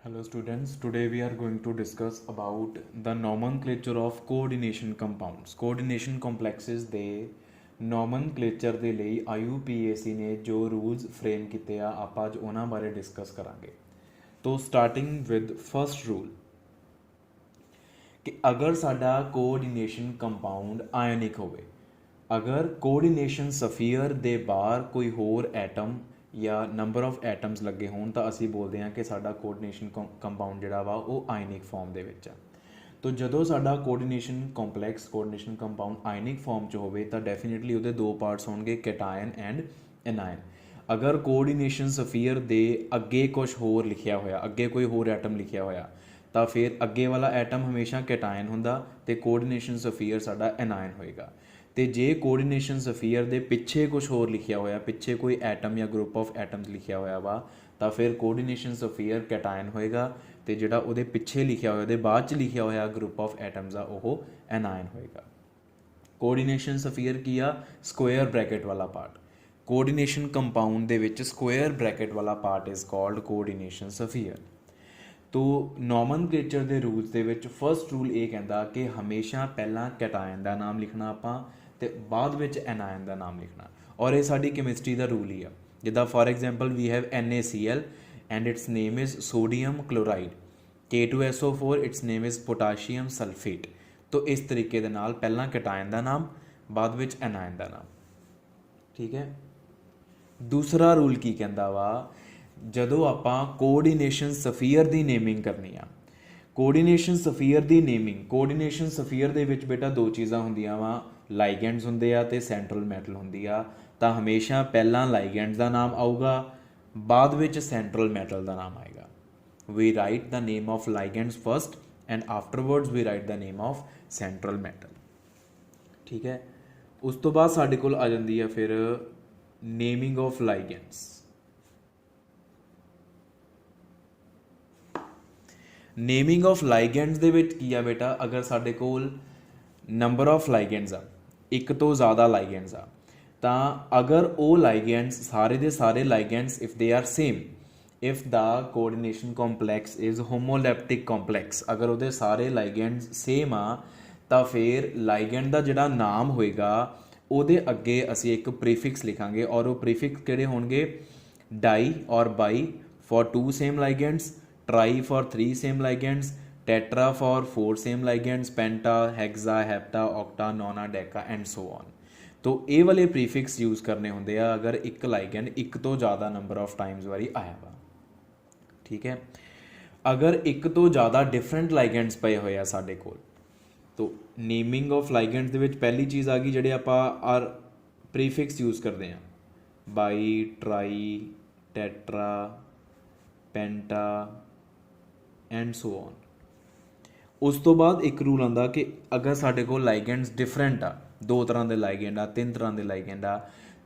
Hello students, today we are going to discuss about the nomenclature of coordination compounds. Coordination complexes ਦੇ nomenclature ਦੇ ਲਈ IUPAC ਨੇ ਜੋ rules frame ਕੀਤੇ ਆ ਆਪਾਂ ਅੱਜ ਉਹਨਾਂ ਬਾਰੇ discuss ਕਰਾਂਗੇ। तो starting with first rule ਕਿ ਅਗਰ ਸਾਡਾ coordination compound ionic ਹੋਵੇ, ਅਗਰ coordination sphere ਦੇ ਬਾਹਰ ਕੋਈ ਹੋਰ atom ਜਾਂ ਨੰਬਰ ਆਫ ਐਟਮਸ ਲੱਗੇ ਹੋਣ ਤਾਂ ਅਸੀਂ ਬੋਲਦੇ ਹਾਂ ਕਿ ਸਾਡਾ ਕੋਆਰਡੀਨੇਸ਼ਨ ਕੰਪਾਊਂਡ ਜਿਹੜਾ ਵਾ ਉਹ ਆਇਨਿਕ ਫਾਰਮ ਦੇ ਵਿੱਚ ਆ। ਤਾਂ ਜਦੋਂ ਸਾਡਾ coordination complex coordination compound ionic form 'ਚ ਹੋਵੇ ਤਾਂ ਡੈਫੀਨੇਟਲੀ ਉਹਦੇ ਦੋ ਪਾਰਟਸ ਹੋਣਗੇ, ਕੈਟਾਇਨ ਐਂਡ ਐਨਾਇਨ। ਅਗਰ ਕੋਆਰਡੀਨੇਸ਼ਨ ਸਫੀਅਰ ਦੇ ਅੱਗੇ ਕੁਝ ਹੋਰ ਲਿਖਿਆ ਹੋਇਆ, ਅੱਗੇ ਕੋਈ ਹੋਰ ਐਟਮ ਲਿਖਿਆ ਹੋਇਆ ਤਾਂ ਫਿਰ ਅੱਗੇ ਵਾਲਾ ਐਟਮ ਹਮੇਸ਼ਾ ਕੈਟਾਇਨ ਹੁੰਦਾ ਅਤੇ ਕੋਆਰਡੀਨੇਸ਼ਨ ਸਫੀਅਰ ਸਾਡਾ ਐਨਾਇਨ ਹੋਏਗਾ। ਤੇ ਜੇ ਕੋਆਰਡੀਨੇਸ਼ਨ ਸਫੀਅਰ ਦੇ ਪਿੱਛੇ ਕੁਝ ਹੋਰ ਲਿਖਿਆ ਹੋਇਆ, ਪਿੱਛੇ ਕੋਈ ਐਟਮ ਜਾਂ ਗਰੁੱਪ ਆਫ ਐਟਮਸ ਲਿਖਿਆ ਹੋਇਆ ਵਾ ਤਾਂ ਫਿਰ ਕੋਆਰਡੀਨੇਸ਼ਨ ਸਫੀਅਰ ਕੈਟਾਇਨ ਹੋਏਗਾ ਅਤੇ ਜਿਹੜਾ ਉਹਦੇ ਪਿੱਛੇ ਲਿਖਿਆ ਹੋਇਆ, ਉਹਦੇ ਬਾਅਦ 'ਚ ਲਿਖਿਆ ਹੋਇਆ ਗਰੁੱਪ ਆਫ ਐਟਮਸ ਆ ਉਹ ਐਨਾਇਨ ਹੋਏਗਾ। ਕੋਆਰਡੀਨੇਸ਼ਨ ਸਫੀਅਰ ਕੀ ਆ? ਸਕੁਏਅਰ ਬ੍ਰੈਕਟ ਵਾਲਾ ਪਾਰਟ। ਕੋਆਰਡੀਨੇਸ਼ਨ ਕੰਪਾਊਂਡ ਦੇ ਵਿੱਚ ਸਕੁਏਅਰ ਬ੍ਰੈਕਟ ਵਾਲਾ part is called coordination sphere. ਤੋ ਨੋਮਨਕਲੇਚਰ ਦੇ ਰੂਲਸ ਦੇ ਵਿੱਚ ਫਸਟ ਰੂਲ ਇਹ ਕਹਿੰਦਾ ਕਿ ਹਮੇਸ਼ਾ ਪਹਿਲਾਂ ਕੈਟਾਇਨ ਦਾ ਨਾਮ ਲਿਖਣਾ ਆਪਾਂ ਅਤੇ ਬਾਅਦ ਵਿੱਚ ਐਨਾਇਨ ਦਾ ਨਾਮ ਲਿਖਣਾ, ਔਰ ਇਹ ਸਾਡੀ ਕੈਮਿਸਟਰੀ ਦਾ ਰੂਲ ਹੀ ਆ। ਜਿੱਦਾਂ for example we have NaCl and its name is sodium chloride, K2SO4 its name is potassium sulphate. ਤੋ ਇਸ ਤਰੀਕੇ ਦੇ ਨਾਲ ਪਹਿਲਾਂ ਕੈਟਾਇਨ ਦਾ ਨਾਮ, ਬਾਅਦ ਵਿੱਚ ਐਨਾਇਨ ਦਾ ਨਾਮ। ਠੀਕ ਹੈ। ਦੂਸਰਾ ਰੂਲ ਕੀ ਕਹਿੰਦਾ ਵਾ? ਜਦੋਂ ਆਪਾਂ ਕੋਆਰਡੀਨੇਸ਼ਨ ਸਫੀਅਰ ਦੀ ਨੇਮਿੰਗ ਕਰਨੀ ਆ, ਕੋਆਰਡੀਨੇਸ਼ਨ ਸਫੀਅਰ ਦੀ ਨੇਮਿੰਗ, ਕੋਆਰਡੀਨੇਸ਼ਨ ਸਫੀਅਰ ਦੇ ਵਿੱਚ ਬੇਟਾ ਦੋ ਚੀਜ਼ਾਂ ਹੁੰਦੀਆਂ ਵਾ, ਲਾਈਗੈਂਡਸ ਹੁੰਦੇ ਆ ਅਤੇ ਸੈਂਟਰਲ ਮੈਟਲ ਹੁੰਦੀ ਆ। ਤਾਂ ਹਮੇਸ਼ਾ ਪਹਿਲਾਂ ਲਾਈਗੈਂਡਸ ਦਾ ਨਾਮ ਆਊਗਾ, ਬਾਅਦ ਵਿੱਚ ਸੈਂਟਰਲ ਮੈਟਲ ਦਾ ਨਾਮ ਆਏਗਾ। We write the name of ligands first and afterwards we write the name of central metal. ਠੀਕ ਹੈ। ਉਸ ਤੋਂ ਬਾਅਦ ਸਾਡੇ ਕੋਲ ਆ ਜਾਂਦੀ ਆ ਫਿਰ ਨੇਮਿੰਗ ਆਫ ਲਾਈਗੈਂਡਸ। ਨੇਮਿੰਗ ਆਫ ਲਾਈਗੈਂਡਸ ਦੇ ਵਿੱਚ ਕੀ ਆ ਬੇਟਾ? ਅਗਰ ਸਾਡੇ ਕੋਲ ਨੰਬਰ ਆਫ ਲਾਈਗੈਂਡਸ ਆ, ਇੱਕ ਤੋਂ ਜ਼ਿਆਦਾ ਲਾਈਗੈਂਡਸ ਆ, ਤਾਂ ਅਗਰ ਉਹ ਲਾਈਗੈਂਡਸ ਸਾਰੇ ਦੇ ਸਾਰੇ ligands if they are same, if the coordination complex is homoleptic complex, ਅਗਰ ਉਹਦੇ ਸਾਰੇ ਲਾਈਗੈਂਡਸ ਸੇਮ ਆ ਤਾਂ ਫਿਰ ਲਾਈਗੈਂਡ ਦਾ ਜਿਹੜਾ ਨਾਮ ਹੋਏਗਾ ਉਹਦੇ ਅੱਗੇ ਅਸੀਂ ਇੱਕ ਪ੍ਰੀਫਿਕਸ ਲਿਖਾਂਗੇ, ਔਰ ਉਹ ਪ੍ਰੀਫਿਕਸ ਕਿਹੜੇ ਹੋਣਗੇ? Di or bi for 2 same ligands, tri for 3 same ligands, tetra for 4 same ligands, penta, hexa, hepta, octa, nona, deca and so on. तो ये वाले प्रीफिक्स यूज़ करने होंगे अगर एक लाइगेंड एक तो ज़्यादा नंबर ऑफ टाइम्स वारी आया वा। ठीक है। अगर एक तो ज़्यादा डिफरेंट लाइगेंड्स पे होए साडे कोल, तो नेमिंग ऑफ लाइगेंड्स दे विच पहली चीज़ आ गई जिहड़े आपां आर प्रीफिक्स यूज़ करते हैं, by, tri, tetra, penta and so on. उस तो बाद एक रूल आंदा कि अगर साडे कोल लाइगेंड्स डिफरेंट आ, दो तरह के लाइगेंड आ, 3 तरह के लाइगेंड आ,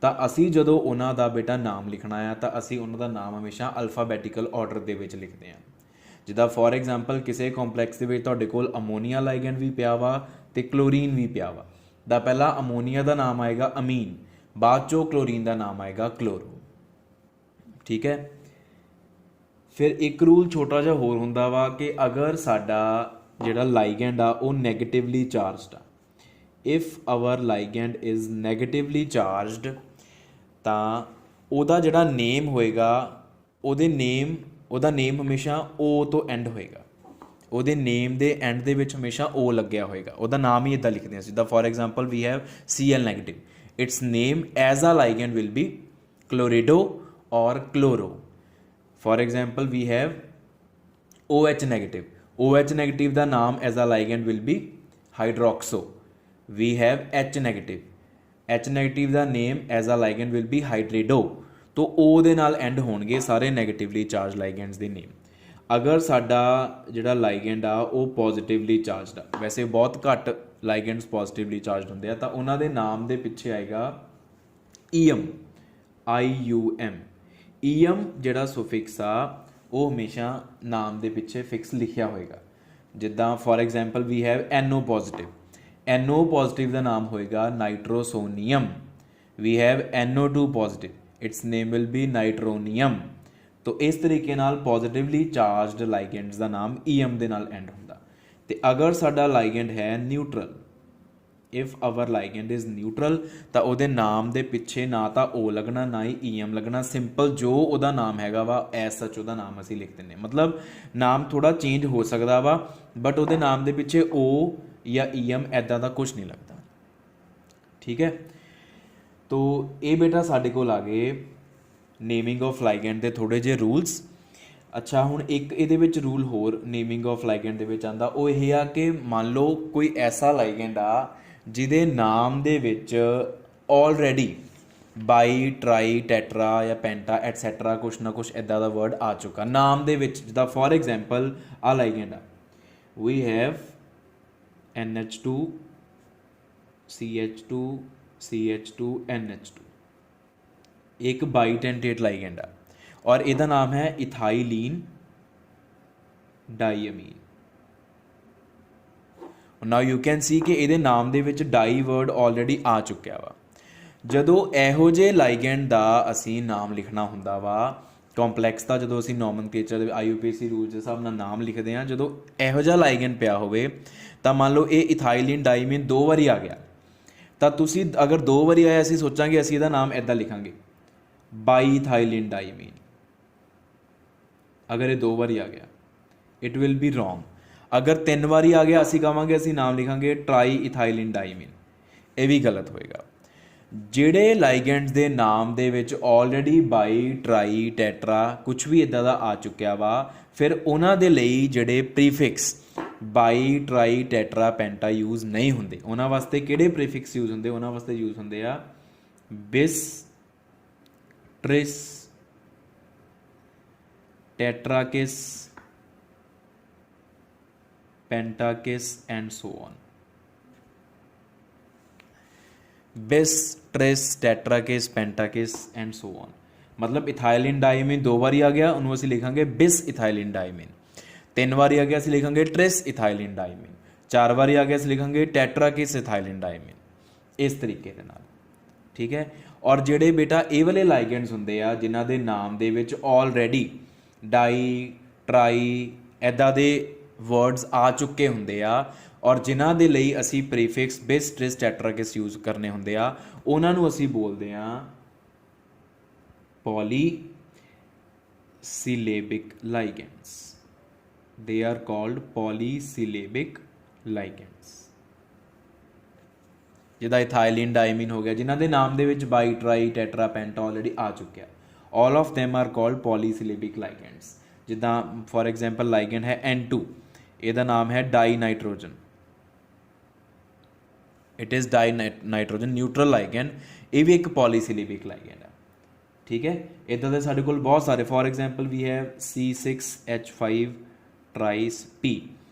तो असी जदों उन्हां दा बेटा नाम लिखना है तो असी उन्हां दा नाम हमेशा अल्फाबैटिकल ऑर्डर दे विच लिखते हैं। जिद्दां फॉर एग्जाम्पल किसी कॉम्पलैक्स दे विच तुहाडे कोल अमोनीआ लाइगेंड भी पिया वा ते क्लोरीन भी पिया वा, दा पहला अमोनीआ दा नाम आएगा अमीन, बाद चों क्लोरीन दा नाम आएगा क्लोरो। ठीक है। फिर एक रूल छोटा जिहा होर हुंदा वा कि अगर साडा जिहड़ा लाइगेंड आ वो नैगेटिवली चार्जड आ, if our ligand is negatively charged तां ओहदा जिहड़ा नेम होएगा, ओहदा नेम हमेशा ओ तो एंड होएगा, ਉਹਦੇ ਨੇਮ ਦੇ ਐਂਡ ਦੇ ਵਿੱਚ ਹਮੇਸ਼ਾ ਓ ਲੱਗਿਆ ਹੋਏਗਾ, ਉਹਦਾ ਨਾਮ ਹੀ ਇੱਦਾਂ ਲਿਖਦੇ ਹਾਂ। ਜਿੱਦਾਂ for example we have Cl negative, its name as a ligand will be chlorido or chloro. For example we have OH negative, OH negative का नाम as a ligand will be hydroxo. We have H negative, H negative का name as a ligand will be hydrido. तो ओ दे नाल end होणगे सारे negatively charge ligands के नेम। अगर साडा जिहड़ा लाइगेंड आ वो पॉजिटिवली चार्जड आ, वैसे बहुत घट लाइगेंड्स पॉजिटिवली चार्जड होंदे आ, तो उन्हां दे नाम दे पिछे आएगा EM, IUM। ईएम जिहड़ा सुफिक्स आ वो हमेशा नाम के पिछे फिक्स लिखिया होएगा। जिद्दां for example we have NO positive, NO positive का नाम होएगा nitrosonium. We have NO2 positive, its name will be nitronium. तो इस तरीके नाल पॉजिटिवली चार्जड लाइगेंड्स का नाम EM दे नाल एंड हुंदा। ते अगर साडा लाइगेंड है neutral, if our ligand is neutral, तो ਉਹਦੇ नाम ਦੇ ਪਿੱਛੇ ना तो O लगना ना ही EM लगना, सिंपल जो ਉਹਦਾ नाम हैगा वा एज सच ਉਹਦਾ नाम ਅਸੀਂ लिख ਦਿੰਦੇ। मतलब नाम थोड़ा चेंज हो सकता वा बट ਉਹਦੇ नाम ਦੇ ਪਿੱਛੇ O या EM ऐदा ਦਾ कुछ नहीं लगता। ठीक है, तो ये बेटा साडे कोल आ गए नेमिंग ऑफ लाइगेंड ਦੇ थोड़े जे रूल्स। अच्छा हुण एक ਇਹਦੇ ਵਿੱਚ रूल होर नेमिंग ऑफ लाइगेंड ਦੇ ਵਿੱਚ आंदा, ਉਹ ਇਹ आ कि मान लो कोई ऐसा लाइगेंड आ ਜਿਹਦੇ ਨਾਮ ਦੇ ਵਿੱਚ ਆਲਰੇਡੀ ਬਾਈ, ਟਰਾਈ, ਟੈਟਰਾ ਜਾਂ ਪੈਂਟਾ ਐਟਸੈਟਰਾ ਕੁਛ ਨਾ ਕੁਛ ਇੱਦਾਂ ਦਾ ਵਰਡ ਆ ਚੁੱਕਾ ਨਾਮ ਦੇ ਵਿੱਚ। ਜਿੱਦਾਂ ਫੋਰ ਐਗਜ਼ਾਮਪਲ ਆ ਲਾਈਗੈਂਡ ਆ, we have NH2 CH2 CH2 NH2, एक बाईटेंटेट लाइगेंड आ और ਇਹਦਾ नाम है ethylene diamine. Now you can see कि ਇਹਦੇ ਨਾਮ ਦੇ ਵਿੱਚ डाई वर्ड ऑलरेडी आ चुक्या वा। ਜਦੋਂ ਇਹੋ ਜਿਹੇ ਲਾਈਗੈਂਡ ਦਾ ਅਸੀਂ ਨਾਮ ਲਿਖਣਾ ਹੁੰਦਾ ਵਾ ਕੰਪਲੈਕਸ ਦਾ, ਜਦੋਂ ਅਸੀਂ ਨੋਮਨਕਲੇਚਰ ਦੇ IUPAC ਰੂਲ ਦੇ ਹਿਸਾਬ ਨਾਲ ਨਾਮ ਲਿਖਦੇ ਹਾਂ, ਜਦੋਂ ਇਹੋ ਜਿਹਾ ਲਾਈਗੈਂਡ ਪਿਆ ਹੋਵੇ ਤਾਂ ਮੰਨ ਲਓ ਇਹ ਇਥਾਈਲਿਨ ਡਾਈਮੀਨ 2 ਵਾਰੀ ਆ ਗਿਆ, ਤਾਂ ਤੁਸੀਂ ਅਗਰ 2 ਵਾਰੀ ਆਇਆ ਅਸੀਂ ਸੋਚਾਂਗੇ ਅਸੀਂ ਇਹਦਾ ਨਾਮ ਇੱਦਾਂ ਲਿਖਾਂਗੇ ਬਾਈ ਇਥਾਈਲਿਨ ਡਾਈਮੀਨ। अगर ये 2 बारी आ गया इट विल बी रॉन्ग। अगर 3 बारी आ गया असी कहांगे असी नाम लिखांगे ट्राई इथाइलिन डाईमीन, ये भी गलत होएगा। ਜਿਹੜੇ ਲਾਈਗੈਂਡਸ ਦੇ ਨਾਮ ਦੇ ਵਿੱਚ ਆਲਰੇਡੀ ਬਾਈ, ਟਰਾਈ, ਟੈਟਰਾ ਕੁਛ ਵੀ ਇੱਦਾਂ ਦਾ ਆ ਚੁੱਕਿਆ ਵਾ, ਫਿਰ ਉਹਨਾਂ ਦੇ ਲਈ ਜਿਹੜੇ ਪ੍ਰੀਫਿਕਸ ਬਾਈ, ਟਰਾਈ, ਟੈਟਰਾ, ਪੈਂਟਾ ਯੂਜ਼ ਨਹੀਂ ਹੁੰਦੇ। ਉਹਨਾਂ ਵਾਸਤੇ ਕਿਹੜੇ ਪ੍ਰੀਫਿਕਸ ਯੂਜ਼ ਹੁੰਦੇ? ਉਹਨਾਂ ਵਾਸਤੇ ਯੂਜ਼ ਹੁੰਦੇ ਆ bis, tris, tetrakis, pentakis and so on. Bis, tris, tetrakis, pentakis and so on. मतलब इथाइलिन डाईमीन 2 बारी आ गया उन्होंने असीं लिखांगे बिस इथाइलिन डाईमीन, 3 बारी आ गया असीं लिखांगे ट्रिस इथाइलिन डाईमीन, 4 बारी आ गया असीं लिखांगे टेट्राकिस इथाइलिन डाईमीन, इस तरीके दे नाल। ठीक है, और जिहड़े बेटा ये वाले लाइगेंड्स हुंदे आ जिन्हां दे नाम दे विच ऑलरेडी डाई, ट्राई ऐदा दे वर्ड्स आ चुके हुंदे आ और जिन्हां दे लई असी प्रीफिक्स बिस, ट्रिस, टेट्राकिस यूज़ करने हुंदे आ, उन्हां नूं असी बोलदे आ polysyllabic ligands. They are called polysyllabic ligands. जिदा इथाइलिन डाईमीन हो गया, जिन्हां दे नाम दे विच bi, tri, tetra, penta already आ चुकिया, all of them are called polysyllabic ligands. जिदा फॉर एग्जाम्पल लाइगेंड है N2, ਇਹਦਾ नाम है di nitrogen, it is di nitrogen neutral ligand, ये भी एक पॉलीसिलेबिक लाइगेंड है। ठीक है, इदा दे साडे कोल बहुत सारे, for example we have C6H5 thrice P,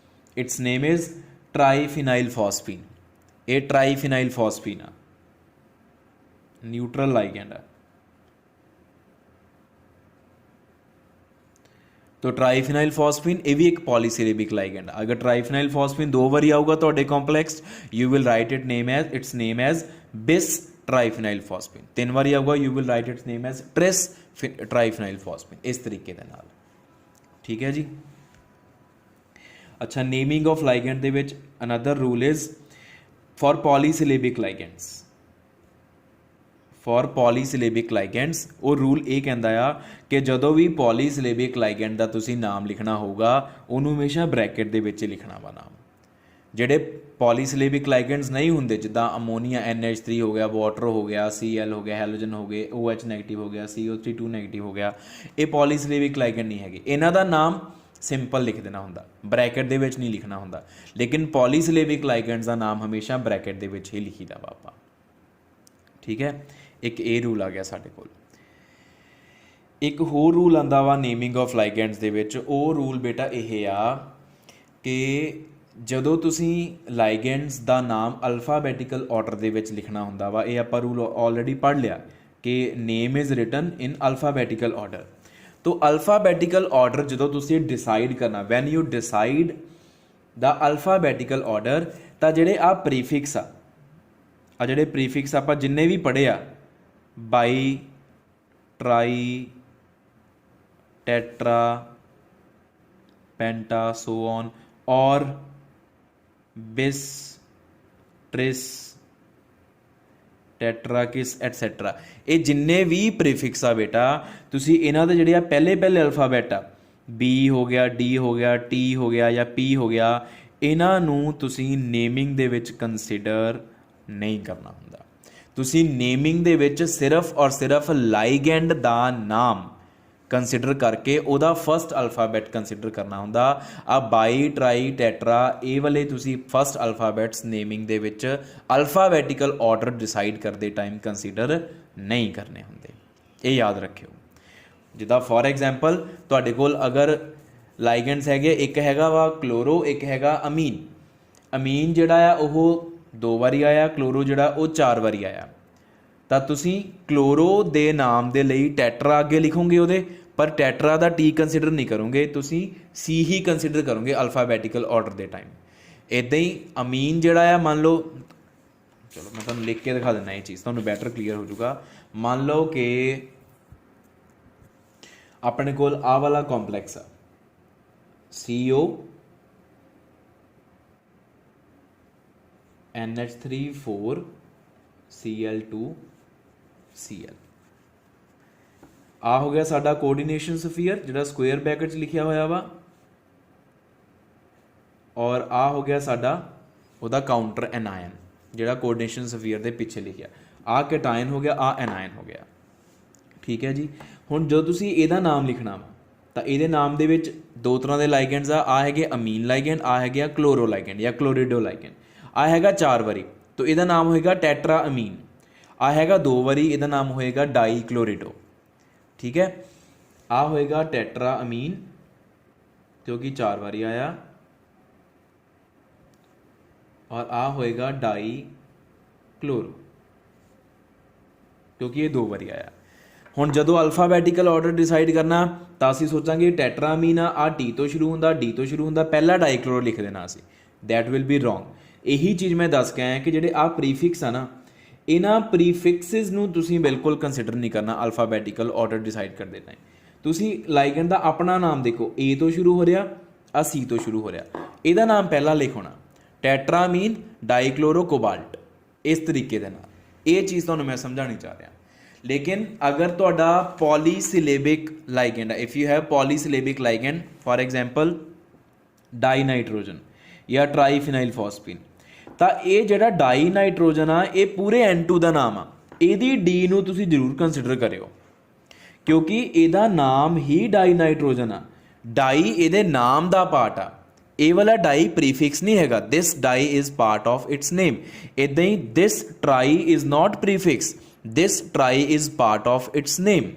its name is triphenyl phosphine. ये ट्राईफिनाइल फॉस्फीन आ, न्यूट्रल लाइगेंड है। तो ट्राईफिनाइल फॉस्फीन ये भी एक पॉलीसिलेबिक लाइगेंड। अगर ट्राईफिनाइल फॉस्फीन 2 बारी आऊगा तो complex you will write its name as bis triphenyl phosphine, 3 बारी आऊगा you will write its name as tris triphenyl phosphine, इस तरीके दे नाल। ठीक है जी। अच्छा, naming of ligand they which another rule is for polysyllabic ligands. For polysyllabic ligands वो रूल ये कहता आ कि जदों भी पॉलीसिलेबिक लाइगेंड का तुसीं नाम लिखना होगा उन्होंने हमेशा ब्रैकेट दे विच लिखना वा नाम। जिहड़े पॉलीसिलेबिक लाइगेंड्स नहीं होंदे, जिद्दां अमोनीया NH3 हो गया, वाटर हो गया, Cl हो गया, हैलोजन हो गए, OH नेगेटिव हो गया, CO3 2 नेगेटिव हो गया, ये पॉलीसिलेबिक लाइगेंड नहीं हैगे। इन्हां दा नाम सिंपल लिख देना हुंदा, ब्रैकेट दे विच नहीं लिखना हुंदा। लेकिन पॉलीसिलेबिक लाइगेंड्स का नाम हमेशा ब्रैकेट दे विच ही लिखीदा वा आपां। ठीक है, एक ये रूल आ गया साडे कोल। एक होर रूल आंदा वा नेमिंग ऑफ लाइगेंड्स दे विच, वो रूल बेटा ये आ कि जदों तुसीं लाइगेंड्स दा नाम अल्फाबैटिकल ऑर्डर दे विच लिखना हुंदा वा, ये आपां रूल ऑलरेडी पढ़ लिया कि name is written in alphabetical order. तो अल्फाबैटिकल ऑर्डर जदों तुसीं डिसाइड करना, when you decide the alphabetical order, तां जिहड़े आ प्रीफिक्स आ जिहड़े प्रीफिक्स आपां जिन्ने भी पढ़े आ bi, tri, tetra, penta, so on, और बिस, ट्रिस, ਟੈਟਰਾਕਿਸ ਐਟਸੈਟਰਾ। ਇਹ ਜਿੰਨੇ ਵੀ ਪ੍ਰੀਫਿਕਸ ਆ ਬੇਟਾ, ਤੁਸੀਂ ਇਹਨਾਂ ਦੇ ਜਿਹੜੇ ਆ ਪਹਿਲੇ ਪਹਿਲੇ ਅਲਫਾਬੈਟ ਆ, ਬੀ ਹੋ ਗਿਆ, ਡੀ ਹੋ ਗਿਆ, ਟੀ ਹੋ ਗਿਆ ਜਾਂ ਪੀ ਹੋ ਗਿਆ, ਇਹਨਾਂ ਨੂੰ ਤੁਸੀਂ ਨੇਮਿੰਗ ਦੇ ਵਿੱਚ ਕੰਸੀਡਰ ਨਹੀਂ ਕਰਨਾ ਹੁੰਦਾ। ਤੁਸੀਂ ਨੇਮਿੰਗ ਦੇ ਵਿੱਚ ਸਿਰਫ ਔਰ ਸਿਰਫ ਲਾਈਗੈਂਡ ਦਾ ਨਾਮ ਕੰਸੀਡਰ ਕਰਕੇ ਉਹਦਾ ਫਸਟ ਅਲਫਾਬੈਟ ਕੰਸੀਡਰ ਕਰਨਾ ਹੁੰਦਾ। ਆ ਬਾਈ, ਟਰਾਈ, ਟੈਟਰਾ, ਇਹ ਵਾਲੇ ਤੁਸੀਂ ਫਸਟ ਅਲਫਾਬੈਟਸ ਨੇਮਿੰਗ ਦੇ ਵਿੱਚ ਅਲਫਾਬੈਟੀਕਲ ਆਰਡਰ ਡਿਸਾਈਡ ਕਰਦੇ ਟਾਈਮ ਕੰਸੀਡਰ ਨਹੀਂ ਕਰਨੇ ਹੁੰਦੇ, ਇਹ ਯਾਦ ਰੱਖਿਓ। ਜਿੱਦਾਂ ਫੋਰ ਐਗਜ਼ਾਮਪਲ ਤੁਹਾਡੇ ਕੋਲ ਅਗਰ ਲਾਈਗੈਂਡਸ ਹੈਗੇ, ਇੱਕ ਹੈਗਾ ਵਾ ਕਲੋਰੋ, ਇੱਕ ਹੈਗਾ ਅਮੀਨ। ਅਮੀਨ ਜਿਹੜਾ ਆ ਉਹ 2 ਵਾਰੀ ਆਇਆ, ਕਲੋਰੋ ਜਿਹੜਾ ਉਹ 4 ਵਾਰੀ ਆਇਆ, ਤਾਂ ਤੁਸੀਂ ਕਲੋਰੋ ਦੇ ਨਾਮ ਦੇ ਲਈ ਟੈਟਰਾ ਅੱਗੇ ਲਿਖੋਗੇ ਉਹਦੇ, ਪਰ ਟੈਟਰਾ ਦਾ ਟੀ ਕੰਸੀਡਰ ਨਹੀਂ ਕਰੋਗੇ, ਤੁਸੀਂ ਸੀ ਹੀ ਕੰਸੀਡਰ ਕਰੋਗੇ ਅਲਫਾਬੈਟੀਕਲ ਆਰਡਰ ਦੇ ਟਾਈਮ। ਇੱਦਾਂ ਹੀ ਅਮੀਨ ਜਿਹੜਾ ਆ, ਮੰਨ ਲਓ, ਚਲੋ ਮੈਂ ਤੁਹਾਨੂੰ ਲਿਖ ਕੇ ਦਿਖਾ ਦਿੰਦਾ, ਇਹ ਚੀਜ਼ ਤੁਹਾਨੂੰ ਬੈਟਰ ਕਲੀਅਰ ਹੋ ਜਾਊਗਾ। ਮੰਨ ਲਓ ਕਿ ਆਪਣੇ ਕੋਲ ਆਹ ਵਾਲਾ ਕੰਪਲੈਕਸ ਆ, CO NH3 4 Cl2 ਆ ਹੋ ਗਿਆ ਸਾਡਾ ਕੋਆਰਡੀਨੇਸ਼ਨ ਸਫੀਅਰ ਜਿਹੜਾ ਸਕੁਅਰ ਬ੍ਰੈਕਟ 'ਚ ਲਿਖਿਆ ਹੋਇਆ ਵਾ, ਔਰ ਆ ਹੋ ਗਿਆ ਸਾਡਾ ਉਹਦਾ ਕਾਊਂਟਰ ਐਨਾਇਨ ਜਿਹੜਾ ਕੋਆਰਡੀਨੇਸ਼ਨ ਸਫੀਅਰ ਦੇ ਪਿੱਛੇ ਲਿਖਿਆ। ਆ ਕੈਟਾਇਨ ਹੋ ਗਿਆ, ਆ ਐਨਾਇਨ ਹੋ ਗਿਆ, ਠੀਕ ਹੈ ਜੀ। ਹੁਣ ਜਦੋਂ ਤੁਸੀਂ ਇਹਦਾ ਨਾਮ ਲਿਖਣਾ ਵਾ ਤਾਂ ਇਹਦੇ ਨਾਮ ਦੇ ਵਿੱਚ 2 ਤਰ੍ਹਾਂ ਦੇ ਲਾਈਗੈਂਡਸ ਆ ਹੈਗੇ ਅਮੀਨ ਲਾਈਗੈਂਡ, ਆ ਹੈਗੇ ਕਲੋਰੋ ਲਾਈਗੈਂਡ ਜਾਂ ਕਲੋਰਿਡੋ ਲਾਈਗੈਂਡ। ਆ ਹੈਗਾ 4 ਵਾਰੀ, ਤਾਂ ਇਹਦਾ ਨਾਮ ਹੋਏਗਾ ਟੈਟਰਾ ਅਮੀਨ। ਆ ਹੈਗਾ 2 ਵਾਰੀ, ਇਹਦਾ ਨਾਮ ਹੋਏਗਾ ਡਾਈ ਕਲੋਰਿਡੋ, ਠੀਕ ਹੈ। ਆ ਹੋਏਗਾ ਟੈਟਰਾ ਅਮੀਨ ਕਿਉਂਕਿ 4 ਵਾਰੀ ਆਇਆ, ਔਰ ਆ ਹੋਏਗਾ ਡਾਈ ਕਲੋਰੋ ਕਿਉਂਕਿ ਇਹ 2 ਵਾਰੀ ਆਇਆ। ਹੁਣ ਜਦੋਂ ਅਲਫਾਬੈਟੀਕਲ ਆਰਡਰ ਡਿਸਾਈਡ ਕਰਨਾ ਤਾਂ ਅਸੀਂ ਸੋਚਾਂਗੇ ਟੈਟਰਾ ਅਮੀਨ ਆ ਟੀ ਤੋਂ ਸ਼ੁਰੂ ਹੁੰਦਾ, ਡੀ ਤੋਂ ਸ਼ੁਰੂ ਹੁੰਦਾ, ਪਹਿਲਾ ਡਾਈਕਲੋਰੋ ਲਿਖ ਦੇਣਾ ਅਸੀਂ, ਦੈਟ ਵਿਲ ਬੀ ਰੋਂਗ। ਇਹੀ ਚੀਜ਼ ਮੈਂ ਦੱਸ ਕੇ ਆਇਆ ਕਿ ਜਿਹੜੇ ਆ ਪ੍ਰੀਫਿਕਸ ਆ ਨਾ, ਇਹਨਾਂ ਪ੍ਰੀਫਿਕਸਿਸ ਨੂੰ ਤੁਸੀਂ ਬਿਲਕੁਲ ਕੰਸੀਡਰ ਨਹੀਂ ਕਰਨਾ ਅਲਫਾਬੈਟੀਕਲ ਆਰਡਰ ਡਿਸਾਈਡ ਕਰਦੇ ਟਾਈਮ। ਤੁਸੀਂ ਲਾਈਗੈਂਡ ਦਾ ਆਪਣਾ ਨਾਮ ਦੇਖੋ, A ਤੋਂ ਸ਼ੁਰੂ ਹੋ ਰਿਹਾ, ਆ C ਤੋਂ ਸ਼ੁਰੂ ਹੋ ਰਿਹਾ, ਇਹਦਾ ਨਾਮ ਪਹਿਲਾਂ ਲਿਖਣਾ ਟੈਟਰਾਮੀਨ ਡਾਈਕਲੋਰੋ ਕੋਬਾਲਟ, ਇਸ ਤਰੀਕੇ ਦੇ ਨਾਲ। ਇਹ ਚੀਜ਼ ਤੁਹਾਨੂੰ ਮੈਂ ਸਮਝਾਉਣੀ ਚਾਹ ਰਿਹਾ। ਲੇਕਿਨ ਅਗਰ ਤੁਹਾਡਾ ਪੋਲੀਸਿਲੇਬਿਕ ਲਾਈਗੈਂਡ ਹੈ, if you have polysyllabic ligand for example di nitrogen ਜਾਂ ਟਰਾਈਫਿਨਾਈਲ ਫਾਸਫੀਨ, ਤਾਂ ਇਹ ਜਿਹੜਾ ਡਾਈ ਨਾਈਟ੍ਰੋਜਨ ਆ ਇਹ ਪੂਰੇ N2 ਦਾ ਨਾਮ ਆ, ਇਹਦੀ D ਨੂੰ ਤੁਸੀਂ ਜ਼ਰੂਰ ਕੰਸੀਡਰ ਕਰਿਓ ਕਿਉਂਕਿ ਇਹਦਾ ਨਾਮ ਹੀ ਡਾਈ ਨਾਈਟ੍ਰੋਜਨ ਆ। ਡਾਈ ਇਹਦੇ ਨਾਮ ਦਾ ਪਾਰਟ ਆ, ਇਹ ਵਾਲਾ ਡਾਈ ਪ੍ਰੀਫਿਕਸ ਨਹੀਂ ਹੈਗਾ। This di is part of its name. ਇੱਦਾਂ ਹੀ this tri is not prefix, this tri is part of its name.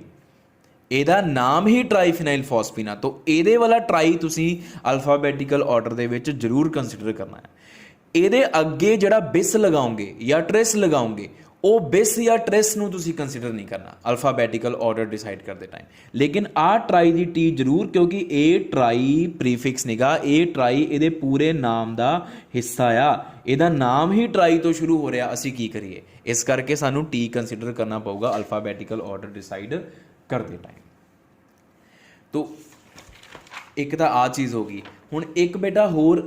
ਇਹਦਾ ਨਾਮ ਹੀ ਟਰਾਈਫਿਨਾਈਲ ਫਾਸਫੀਨ ਆ, ਤਾਂ ਇਹਦੇ ਵਾਲਾ ਟਰਾਈ ਤੁਸੀਂ ਅਲਫਾਬੈਟੀਕਲ ਆਰਡਰ ਦੇ ਵਿੱਚ ਜ਼ਰੂਰ ਕੰਸੀਡਰ ਕਰਨਾ ਹੈ। ਇਹਦੇ ਅੱਗੇ ਜਿਹੜਾ ਬਿਸ ਲਗਾਓਗੇ ਜਾਂ ਟ੍ਰਿਸ ਲਗਾਓਗੇ, ਉਹ ਬਿਸ ਜਾਂ ਟ੍ਰਿਸ ਨੂੰ ਤੁਸੀਂ ਕੰਸੀਡਰ ਨਹੀਂ ਕਰਨਾ ਅਲਫਾਬੈਟੀਕਲ ਆਰਡਰ ਡਿਸਾਈਡ ਕਰਦੇ ਟਾਈਮ। ਲੇਕਿਨ ਆਹ ਟਰਾਈ ਦੀ ਟੀ ਜ਼ਰੂਰ, ਕਿਉਂਕਿ ਇਹ ਟਰਾਈ ਪ੍ਰੀਫਿਕਸ ਨਿਗਾ, ਇਹ ਟਰਾਈ ਇਹਦੇ ਪੂਰੇ ਨਾਮ ਦਾ ਹਿੱਸਾ ਆ, ਇਹਦਾ ਨਾਮ ਹੀ ਟਰਾਈ ਤੋਂ ਸ਼ੁਰੂ ਹੋ ਰਿਹਾ। ਅਸੀਂ ਕੀ ਕਰੀਏ, ਇਸ ਕਰਕੇ ਸਾਨੂੰ ਟੀ ਕੰਸੀਡਰ ਕਰਨਾ ਪਊਗਾ ਅਲਫਾਬੈਟੀਕਲ ਆਰਡਰ ਡਿਸਾਈਡ ਕਰਦੇ ਟਾਈਮ। ਤੋ ਇੱਕ ਤਾਂ ਆਹ ਚੀਜ਼ ਹੋ ਗਈ। ਹੁਣ ਇੱਕ ਬੇਟਾ ਹੋਰ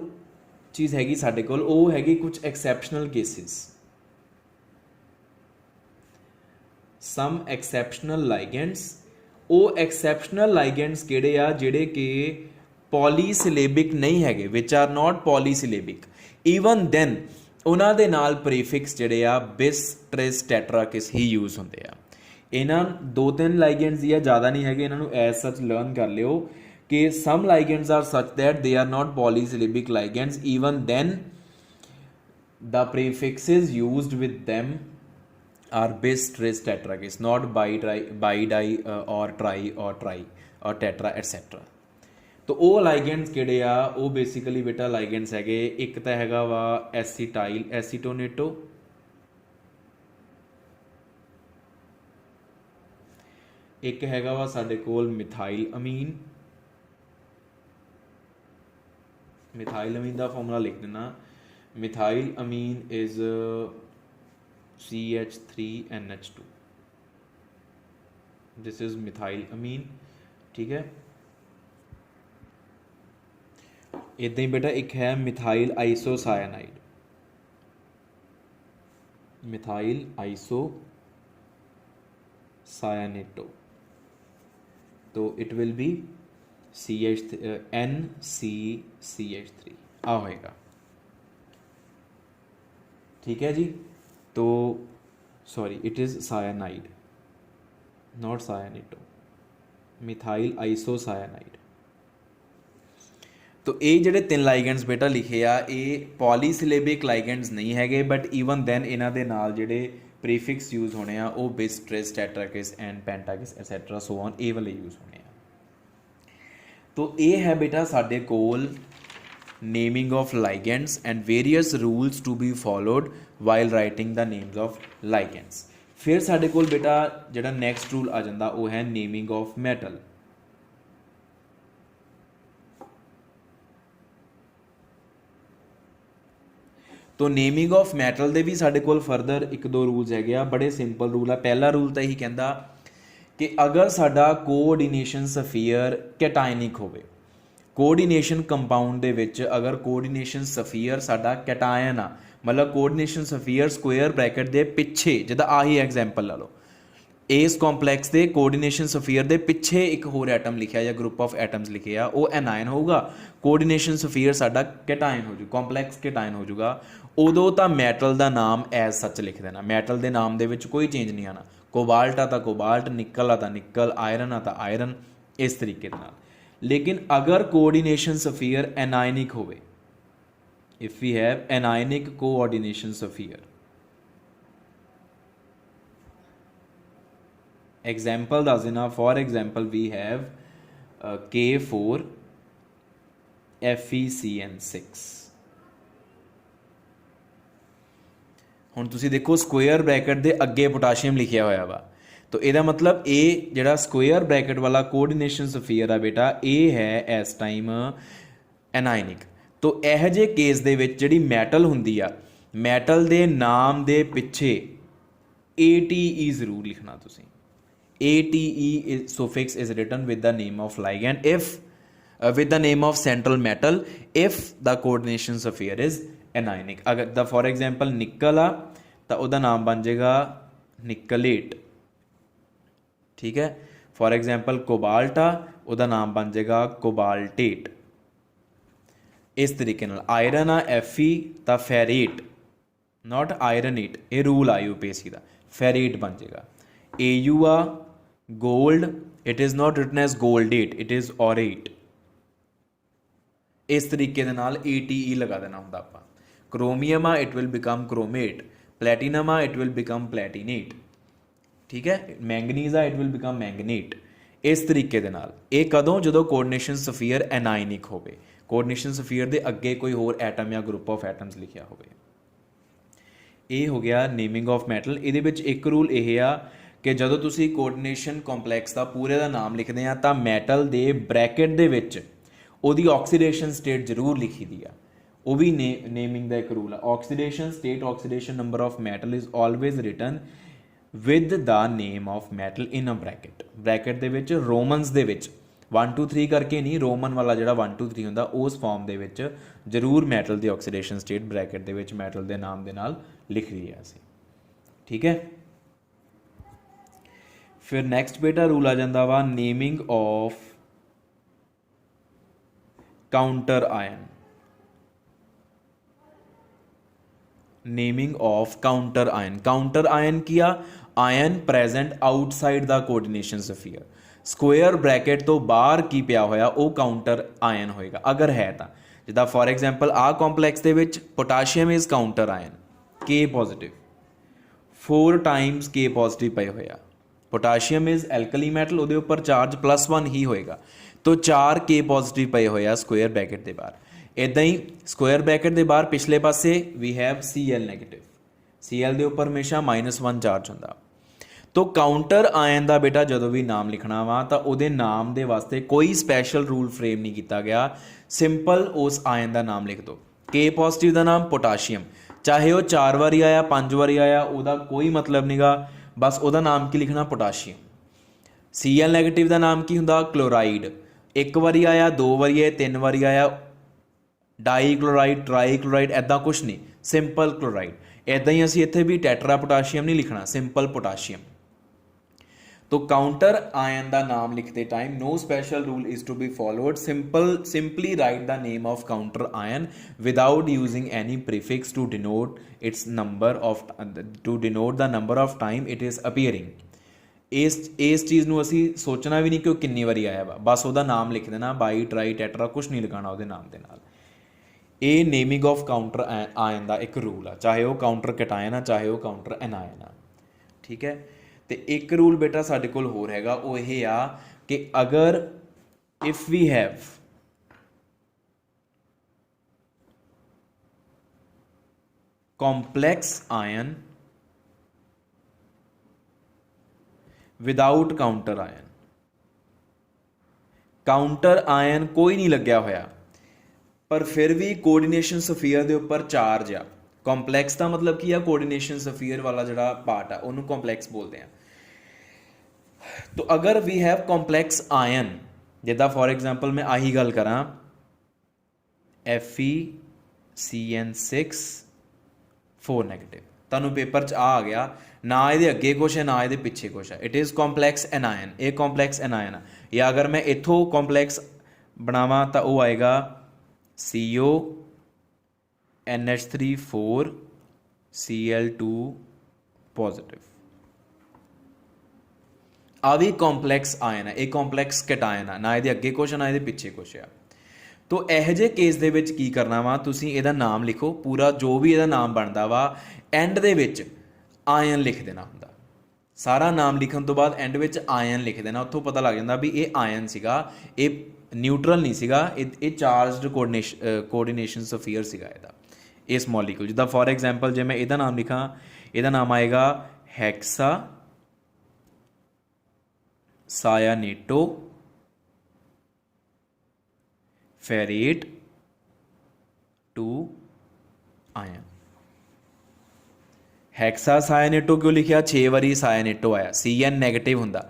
ਚੀਜ਼ ਹੈਗੀ ਸਾਡੇ ਕੋਲ, ਉਹ ਹੈਗੀ ਕੁਝ ਐਕਸੈਪਸ਼ਨਲ ਕੇਸਿਸ। ਸਮ ਐਕਸੈਪਸ਼ਨਲ ਲਾਈਗੈਂਡਸ, ਉਹ ਐਕਸੈਪਸ਼ਨਲ ਲਾਈਗੈਂਡਸ ਕਿਹੜੇ ਆ ਜਿਹੜੇ ਕਿ ਪੋਲੀਸਿਲੇਬਿਕ ਨਹੀਂ ਹੈਗੇ, ਵਿਚ ਆਰ ਨਾਟ ਪੋਲੀਸਿਲੇਬਿਕ। ਈਵਨ ਦੈਨ ਉਹਨਾਂ ਦੇ ਨਾਲ ਪ੍ਰੀਫਿਕਸ ਜਿਹੜੇ ਆ ਬਿਸ, ਟ੍ਰਿਸ, ਟੈਟਰਾਕਿਸ ਹੀ ਯੂਜ਼ ਹੁੰਦੇ ਆ। ਇਹਨਾਂ 2-3 ਲਾਈਗੈਂਡਸ ਹੀ ਆ, ਜ਼ਿਆਦਾ ਨਹੀਂ ਹੈਗੇ, ਇਹਨਾਂ ਨੂੰ ਐਜ਼ ਸੱਚ ਲਰਨ ਕਰ ਲਿਓ ਕਿ some ligands are such that they are not polysyllabic ligands, even then the prefixes used with them are bis, tris, tetracis, not bi, di or tri or or tetra etc. तो ਉਹ ਲਾਈਗੈਂਡਸ ਕਿਹੜੇ ਆ, ਉਹ basically ਬੇਟਾ ਲਾਈਗੈਂਡਸ ਹੈਗੇ, ਇੱਕ ਤਾਂ ਹੈਗਾ ਵਾ ਐਸੀਟਾਈਲ ਐਸੀਟੋਨੇਟੋ, ਇੱਕ ਹੈਗਾ ਵਾ ਸਾਡੇ ਕੋਲ ਮਿਥਾਈਲ ਅਮੀਨ। मिथाइल अमीन का फॉर्मूला लिख देना, methyl amine is CH3NH2, this is methyl amine, ठीक है। इदां ही बेटा एक है मिथाइल आइसोसायनाइड, मिथाइल आइसोसायनेटो, तो इट विल बी NCCH3 आ होएगा। ठीक है जी। तो sorry it is cyanide not cyanato, methyl isocyanide. तो ये ਜਿਹੜੇ ਤਿੰਨ ਲਾਈਗੈਂਡਸ ਬੇਟਾ ਲਿਖੇ ਆ ਇਹ ਪੋਲੀਸਿਲੇਬਿਕ ਲਾਈਗੈਂਡਸ ਨਹੀਂ ਹੈਗੇ, ਬਟ ਈਵਨ ਦੈਨ ਇਹਨਾਂ ਦੇ ਨਾਲ ਜਿਹੜੇ ਪ੍ਰੀਫਿਕਸ ਯੂਜ਼ ਹੋਣੇ ਆ ਉਹ ਬਿਸ, ਟ੍ਰਿਸ, ਟੈਟਰਾਕਿਸ ਐਂਡ ਪੈਂਟਾਕਿਸ ਐਟਸੈਟਰਾ ਸੋ ਔਨ ਇਹ ਵਾਲੇ ਯੂਜ਼ ਹੋਣੇ ਆ। तो ये है बेटा साडे कोल naming of ligands and various rules to be followed while writing the names of ligands. फिर साडे कोल बेटा जिहड़ा नैक्सट रूल आ जांदा वो है नेमिंग ऑफ मैटल। तो नेमिंग ऑफ मैटल दे भी साडे कोल फरदर एक दो रूल्स हैगे आ, बड़े सिंपल रूल आ। पहला रूल तो यही कहता कि अगर साडा कोऑर्डिनेशन सफीयर कैटायनिक होवे, कोऑर्डिनेशन कंपाउंड दे विच अगर कोऑर्डिनेशन सफीयर साडा कैटायन आ, मतलब कोऑर्डिनेशन सफीयर स्क्वेयर ब्रैकेट दे पिछे, जिदा आही एग्जाम्पल ला लो, इस कॉम्पलैक्स के कोऑर्डिनेशन सफीयर दे पिछे एक होर एटम लिखा या ग्रुप ऑफ एटम्स लिखे आ, वो एनायन होगा, कोऑर्डिनेशन सफीयर साडा कैटायन हो जू, कॉम्पलैक्स कैटायन हो जूगा, उदों तां मैटल दा नाम एज सच लिख देना। मैटल दे नाम दे विच कोई चेंज नहीं आना, कोबाल्ट आ तो कोबाल्ट, निकल आ तो निकल, आयरन आ तो आयरन, इस तरीके नाल। लेकिन अगर कोऑर्डिनेशन सफीयर एनायनिक होवे, if we have anionic coordination sphere, example दस देना, for example we have K4 FeCN6। ਹੁਣ ਤੁਸੀਂ ਦੇਖੋ ਸਕੁਏਅਰ ਬ੍ਰੈਕਟ ਦੇ ਅੱਗੇ ਪੋਟਾਸ਼ੀਅਮ ਲਿਖਿਆ ਹੋਇਆ ਵਾ, तो ਇਹਦਾ मतलब ਇਹ ਜਿਹੜਾ ਸਕੁਏਅਰ ਬ੍ਰੈਕਟ ਵਾਲਾ ਕੋਆਰਡੀਨੇਸ਼ਨ ਸਫੀਅਰ ਆ ਬੇਟਾ ਇਹ ਹੈ ਇਸ ਟਾਈਮ ਐਨਾਇਨਿਕ। तो ਇਹ ਜੇ ਕੇਸ ਦੇ ਵਿੱਚ ਜਿਹੜੀ ਮੈਟਲ ਹੁੰਦੀ ਆ, ਮੈਟਲ ਦੇ ਨਾਮ ਦੇ ਪਿੱਛੇ ATE ਜ਼ਰੂਰ ਲਿਖਣਾ ਤੁਸੀਂ। ATE suffix is written with the name of ligand if with the name of central metal if the coordination sphere is anionic। अगर the for example निकल आ तो ਉਹਦਾ ਨਾਮ ਬਣ ਜਾਏਗਾ निकलेट, ठीक है। फॉर एग्जाम्पल कोबाल्ट आ ਉਹਦਾ ਨਾਮ ਬਣ ਜਾਏਗਾ कोबाल्टेट। इस तरीके नाल आयरन आ Fe ਤਾਂ फेरेट नॉट आयरनेट, ये रूल आ यूपीएससी का, फेरेट बन जाएगा। AU आ gold, it is not written as goldate, it is aurate. इस तरीके दे नाल ATE लगा देना हुंदा आपां। क्रोमियम आ it will become chromate, platinum आ इट विल बिकम प्लैटिनेट, ठीक है। मैंगनीज आ इट विल बिकम मैंगनेट। इस तरीके दे नाल ये कदों जदों कोऑर्डिनेशन सफीयर एनायनिक होवे, कोऑर्डिनेशन सफीयर दे अगे कोई होर एटम या ग्रुप ऑफ एटम्स लिखिया होवे। ये हो गया नेमिंग ऑफ मैटल। ये एक रूल यह आ कि जदों तुसी कोऑर्डिनेशन कॉम्पलैक्स का पूरे का नाम लिखते हैं तो मैटल के ब्रैकेट दे विच उहदी ऑक्सीडेशन स्टेट जरूर लिखी दी आ, वो भी नेमिंग का एक रूल है। Oxidation state, oxidation number of metal is always written with the name of metal in a bracket. Bracket दे विच रोमन्स दे विच 1 2 3 करके नहीं, रोमन वाला जिहड़ा 1 2 3 हुंदा उस फॉर्म दे विच जरूर मैटल की ऑक्सीडेशन स्टेट ब्रैकेट दे विच मैटल के नाम के नाल लिख दी है असीं, ठीक है। फिर नैक्सट बेटा रूल आ जाता वा naming of counter ion. Naming of counter ion, counter ion किया ion present outside the coordination sphere, square bracket तो बाहर की पिया होया वो काउंटर आयन होएगा अगर है तो। जिदा फॉर एग्जाम्पल आ कॉम्पलैक्स दे विच potassium is counter ion, K positive 4 times K positive पे होया। पोटाशियम इज़ एल्कली मैटल, उहदे उपर चार्ज +1 ही होएगा, तो 4 K पॉजिटिव पे होया स्क्वेयर ब्रैकेट के बाहर। इदां ही स्क्वेयर ब्रैकेट के बाहर पिछले पासे we have Cl negative, Cl के उपर हमेशा -1 चार्ज होंदा। तो काउंटर आयन का बेटा जो भी नाम लिखना वा तो उहदे नाम के वास्ते कोई स्पैशल रूल फ्रेम नहीं किया गया, सिंपल उस आयन का नाम लिख दो। K पॉजिटिव का नाम पोटाशियम, चाहे वह 4 बारी आया 5 बारी आया वह कोई मतलब नहीं गा, बस वह नाम की लिखना पोटाशियम। Cl नैगेटिव का नाम की हुंदा क्लोराइड, 1 बारी आया 2 बारी आया 3 बारी आया डाईक्लोराइड ट्राईक्लोराइड ऐदा कुछ नहीं, सिंपल क्लोराइड। ऐदा ही असीं इत्थे भी टैट्रा पोटाशियम नहीं लिखना, सिंपल पोटाशियम। तो काउंटर आयन का नाम लिखते time no special rule is to be followed, simply write the name of counter ion without using any prefix to denote its number of the number of time it is appearing. इस चीज़ ਨੂੰ ਅਸੀਂ सोचना भी नहीं कि वो किन्नी वारी आया वा, बस ਉਹਦਾ नाम लिख देना, बाई ट्राई टैट्रा कुछ नहीं लगाना ਉਹਦੇ नाम ਦੇ ਨਾਲ। ਇਹ नेमिंग ऑफ काउंटर आयन का एक रूल आ, चाहे वो काउंटर कैटायन आ चाहे वो काउंटर एनायन आ, ठीक है। तो एक रूल बेटा साडे कोल होर हैगा, वो ये आ कि अगर if we have complex ion without counter ion, counter ion कोई नहीं लग्या होया पर फिर भी कोऑर्डिनेशन सफीयर के उपर चार्ज आ। कॉम्पलैक्स का मतलब की आ, कोऑर्डिनेशन सफीयर वाला जिहड़ा पार्ट आ उन्होंने कॉम्पलैक्स बोलते हैं। तो अगर वी हैव कॉम्पलैक्स आयन, जिदा फॉर एग्जाम्पल मैं आही गल करा FeCN6 4 नैगेटिव, तुहानूं पेपर च आ गया ना, ये अगे कुछ है ना ये पिछे कुछ है, इट इज़ कॉम्पलैक्स एनायन, ये कॉम्पलैक्स एनायन है। या अगर मैं इथों कॉम्पलैक्स बनावा तो वह आएगा CONH3 Cl2 पॉजिटिव, आ भी कॉम्पलैक्स आयन है, ये कॉम्पलैक्स कैटायन है, ना ये अगे कुछ है ना ये पिछे कुछ है। तो यह जे केस दे विच की करना वा, तुसीं इहदा नाम लिखो पूरा, जो भी इहदा नाम बनता वा एंड दे विच आयन लिख देना हुंदा। सारा नाम लिखण तो बाद एंड विच आयन लिख देना, उत्थों पता लग जाता भी ये आयन सीगा, ये न्यूट्रल नहीं सीगा, ये चार्जड कोऑर्डिनेशन सफीयर सीगा इहदा, इस मॉलीक्यूल। जिद्दां फॉर एग्जाम्पल जे मैं इहदा नाम लिखा, इहदा नाम आएगा हैक्सा सायानेटो फेरेट 2 आयन। हैक्सा सायानेटो क्यों लिखा, 6 बारी सायानेटो आया, Cn नैगेटिव हुंदा,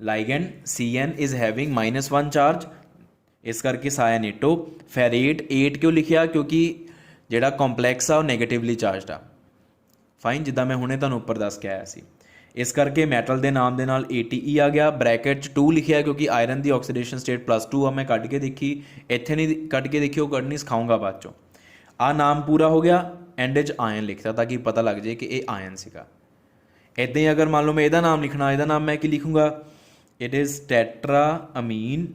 ligand Cn is having -1 charge, इस करके सायानेटो। फेरेट 8 क्यों लिखा, क्योंकि जिहड़ा कॉम्पलैक्स आ नैगेटिवली चार्जड आ, फाइन, जिद्दां मैं हुणे तुहानूं उपर दस के आया सी। इस करके मैटल के नाम के नाल ATE आ गया, ब्रैकेट 2 लिखा क्योंकि आयरन की ऑक्सीडेशन स्टेट +2 आ, मैं कट के देखी, इत्थे नहीं कट के देखी, वो कटनी सिखाऊंगा बाद चों। आ नाम पूरा हो गया, एंड च आयन लिखता ताकि पता लग जाए कि ये आयन सीगा। इदां ही अगर मान लो मैं इहदा नाम लिखना, इहदा नाम मैं की लिखूँगा, it is tetra amine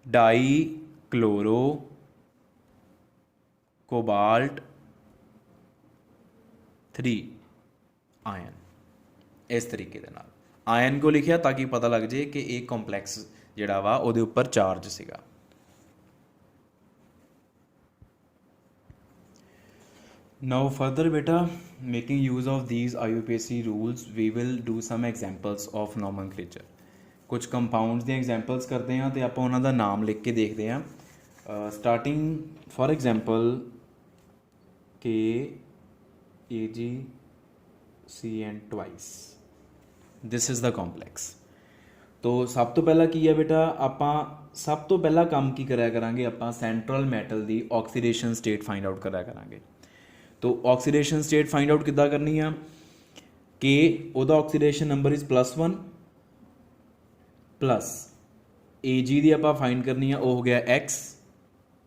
dichloro cobalt 3 ion. इस तरीके दे नाल आयन को लिखिया ताकि पता लग जाए कि एक कॉम्पलैक्स जिहड़ा वा उहदे उपर चार्ज सीगा। नाउ फर्दर बेटा, making use of these IUPAC rules we will do some examples of nomenclature. कुछ कंपाउंड्स दी एग्जाम्पल्स करते हैं तो आप उन्हों का नाम लिख के देखते हैं। Starting for example KAgCN twice, this is the complex. तो सब तो पहला की है बेटा, आप सब तो पहला काम की कराया करांगे, आप सेंट्रल मैटल की ऑक्सीडेशन स्टेट फाइंड आउट कराया करांगे। तो ऑक्सीडेशन स्टेट फाइंड आउट किद्दां करनी है कि उहदा oxidation number is +1 plus Ag दी आपां फाइंड करनी है, वो हो गया X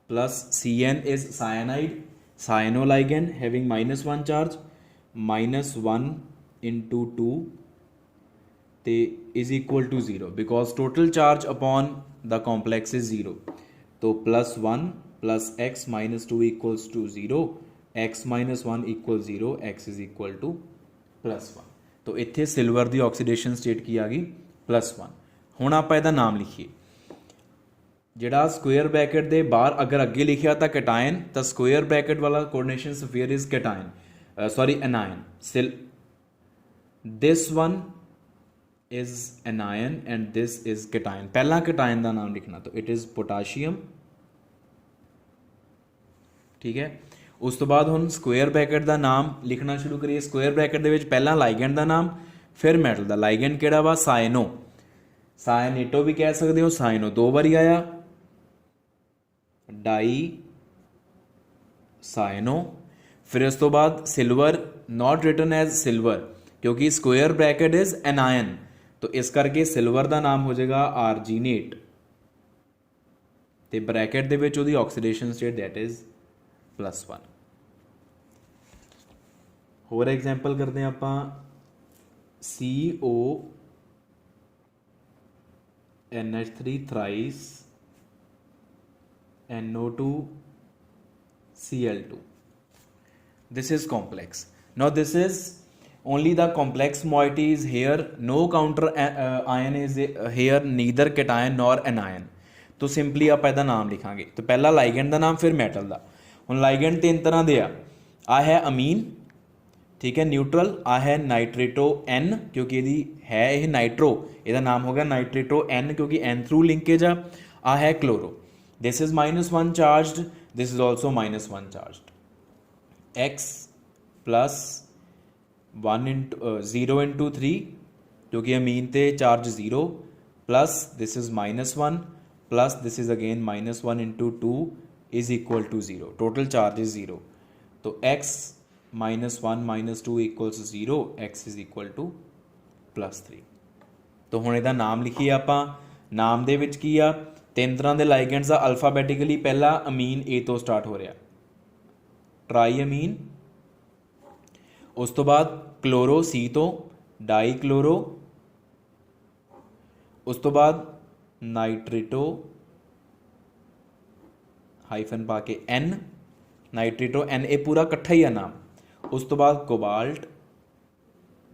plus Cn is cyanide, cyano ligand having -1 charge, -1 × 2 ते is equal to 0 because total charge upon the complex is 0। तो +1 plus X -2 equals to 0, X -1 equal 0, X is equal to +1। तो इत्थे सिल्वर की ऑक्सीडेशन स्टेट की आ गई +1। हुण आपां इहदा नाम लिखिए, जिहड़ा स्क्वेयर ब्रैकेट दे बाहर अगर अगे लिखिया तो कैटायन, तो स्क्वेयर ब्रैकेट वाला coordination sphere is cation, sorry anion. This one is anion and this is cation. पहला कैटायन का नाम लिखना, तो इट इज़ पोटाशियम, ठीक है। उस तो बाद हुण स्क्वेयर ब्रैकेट का नाम लिखना शुरू करिए। स्क्वेयर ब्रैकेट दे विच पहला लाइगेंड का नाम, फिर मैटल का। लाइगेंड किहड़ा वा, साइनो, सायनेटो भी कह सकते हो, साइनो 2 बारी आया, डाई साइनो। फिर उस तो बाद silver not written as silver क्योंकि स्क्वेयर ब्रैकेट इज एनायन, तो इस करके सिल्वर का नाम हो जाएगा आर्जीनेट, तो ब्रैकेट दे विच उहदी ऑक्सीडेशन स्टेट दैट इज +1। होर एग्जाम्पल करते हैं आप, CONH3 thrice NO2 Cl2। This is complex. Now this is only the complex moiety is here, no counter ion is here, neither cation nor anion। तो simply आप ਇਹਦਾ नाम लिखांगे, तो पहला लाइगेंड का नाम फिर मैटल का। ਹੁਣ ਲਾਈਗੈਂਡ तीन तरह के आ है अमीन, ठीक है, न्यूट्रल, आ है नाइट्रेटो N क्योंकि यदि है ये नाइट्रो, ਇਹਦਾ नाम हो गया नाइट्रेटो N क्योंकि N थ्रू लिंकेज आ है chloro. This is -1 charged, this is also -1 charged. X plus 0 into 3 क्योंकि अमीन ते charge 0, plus this is -1 plus this is again -1 into 2 is equal to 0, total charge is 0। तो x -1 -2 equals 0, x is equal to +3। तो हुण इहदा नाम लिखिए आपां, नाम दे विच की आ, तीन तरह के लाइगेंड्स आ अल्फाबैटिकली। पहला अमीन A तो स्टार्ट हो रहा, ट्राई अमीन, उस तो बाद क्लोरो C तो डाई क्लोरो, उस तो बाद नाइट्रेटो हाइफन पा के N, नाइट्रेटो N, ये पूरा कट्ठा ही है नाम। उस तो बाद कोबाल्ट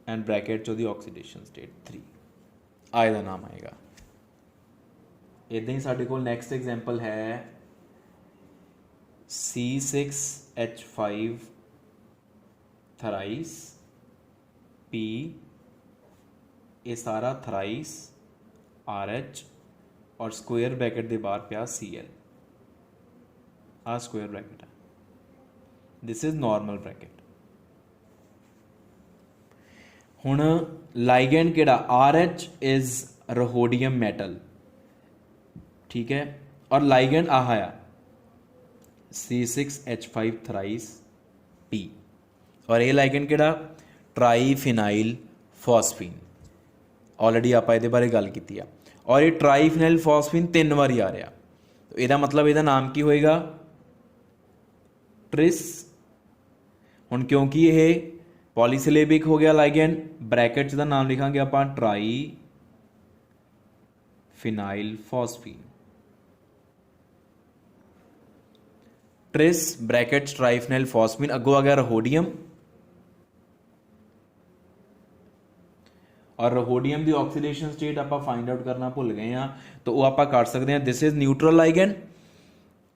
एंड ब्रैकेट चो दी ऑक्सीडेशन स्टेट 3, आए का नाम आएगा। इदां ही साडे कोल नैक्सट एग्जाम्पल है C6H5 थराइस P, ये सारा थराइस RH और स्क्वेयर ब्रैकेट के बाहर पिया Cl, आ स्क्वेयर ब्रैकेट है, दिस इज नॉर्मल ब्रैकेट। हुण लाइगेंड केड़ा RH इज रहोडियम मेटल, ठीक है, और लाइगेंड आ है C6H5 थराइस P, और ये लाइगेंड केड़ा ट्राईफिनाइल फॉस्फीन, ऑलरेडी आप ये बारे गल की है, और ये ट्राईफिनाइल फॉस्फीन 3 बारी आ रहा, तो यदा मतलब यदा नाम की होएगा ट्रिस। हुण क्योंकि ये पॉलीसिलेबिक हो गया लाइगेंड, ब्रैकेट का नाम लिखांगे आप tri phenyl phosphine, tris bracket triphenyl phosphine, अगों आ गया रहोडियम, और रहोडियम की ऑक्सीडेशन स्टेट आप फाइंड आउट करना भुल गए हैं, तो वो आप कर सकते हैं, this is neutral ligand,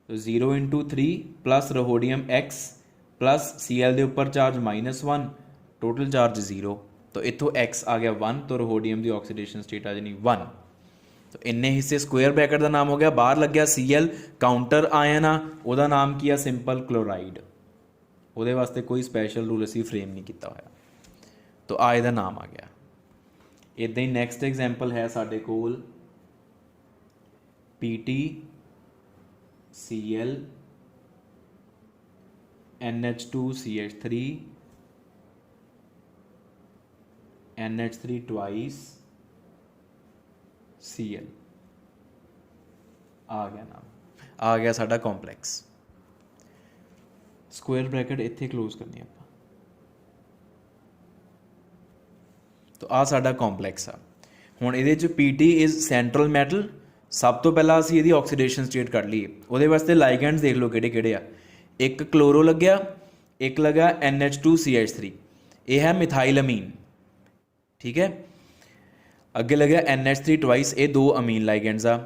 0 into 3 plus rhodium X plus Cl के उपर चार्ज -1, टोटल चार्ज 0, तो इतों X आ गया 1, तो रहोडियम की ऑक्सीडेशन स्टेट आ जानी 1। तो इन्ने हिस्से स्क्वेयर ब्रैकेट का नाम हो गया, बाहर लग गया Cl, काउंटर आयन आ, उसका नाम की आ सिंपल क्लोराइड, वो वास्ते कोई स्पैशल रूल असी फ्रेम नहीं किया होया, तो आ इसका नाम आ गया। इदां ही नैक्सट एग्जाम्पल है साडे कोल PtCl NH2CH3 NH3 twice Cl, आ गया नाम, आ गया साडा कॉम्पलैक्स। स्क्वेयर ब्रैकेट इत्थे क्लोज करनी आप, तो आ साडा कॉम्पलैक्स आ। हुण इहदे च PT इज सेंट्रल मैटल, सब तो पहला असीं इहदी ऑक्सीडेशन स्टेट कढ लईए, उहदे वास्ते लाइगेंड्स देख लो किहड़े किहड़े आ, एक क्लोरो लग्या, एक लगा NH2CH3, यह है मिथाइल अमीन, ठीक है, अगे लगे NH3 ट्वाइस, ये 2 अमीन लाइगेंड्स आ।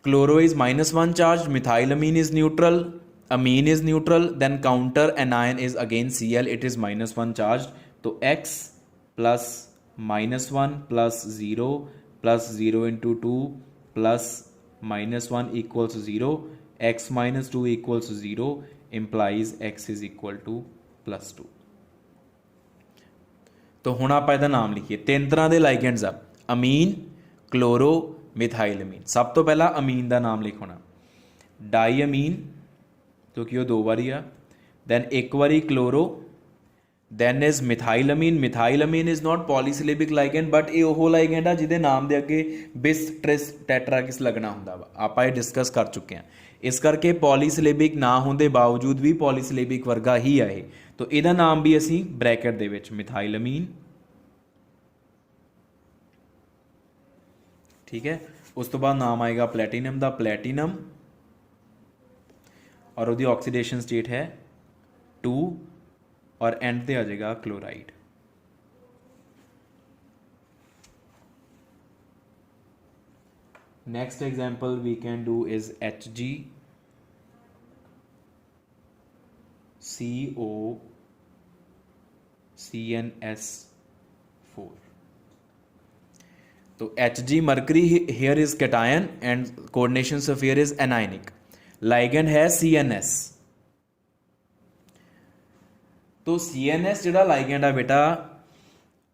Chloro is -1 charge, methyl amine is neutral, amine is neutral, then counter anion is again Cl, it is -1 charge, तो X plus -1 plus 0 plus 0 into 2 plus -1 equals 0, X - 2 equals 0, implies X is equal to +2। तो हुण आप इसदा नाम लिखिए, 3 तरह के ligands आ, अमीन, chloro, methyl अमीन। सब तो पहला अमीन का नाम लिखना, डाई अमीन क्योंकि वो 2 बारी आ। दैन एक बारी chloro, then is methylamine. Methylamine is not polysyllabic ligand, but ये ਉਹ ਲਾਈਗੈਂਡ ਆ ਜਿਹਦੇ ਨਾਮ ਦੇ ਅੱਗੇ ਬਿਸ ਟ੍ਰਿਸ ਟੈਟਰਾਕਿਸ ਲੱਗਣਾ ਹੁੰਦਾ ਵਾ। ਆਪਾਂ ਇਹ ਡਿਸਕਸ ਕਰ ਚੁੱਕੇ ਹਾਂ। ਇਸ ਕਰਕੇ ਪੋਲੀਸਿਲੇਬਿਕ ਨਾ ਹੋਣ ਦੇ ਬਾਵਜੂਦ ਵੀ ਪੋਲੀਸਿਲੇਬਿਕ ਵਰਗਾ ਹੀ ਆ ਇਹ। ਤਾਂ ਇਹਦਾ ਨਾਮ ਵੀ ਅਸੀਂ ਬ੍ਰੈਕਟ ਦੇ ਵਿੱਚ ਮਿਥਾਈਲਮੀਨ, ठीक है। उस तो बाद नाम आएगा प्लैटिनम का, प्लैटिनम, और उसकी ऑक्सीडेशन स्टेट है 2, और एंड पे आ जाएगा chloride. Next example we can do is Hg CO CnS4। तो Hg mercury here is cation and coordination sphere is anionic. Ligand है CnS। तो CnS जिहड़ा लाइगेंड आ बेटा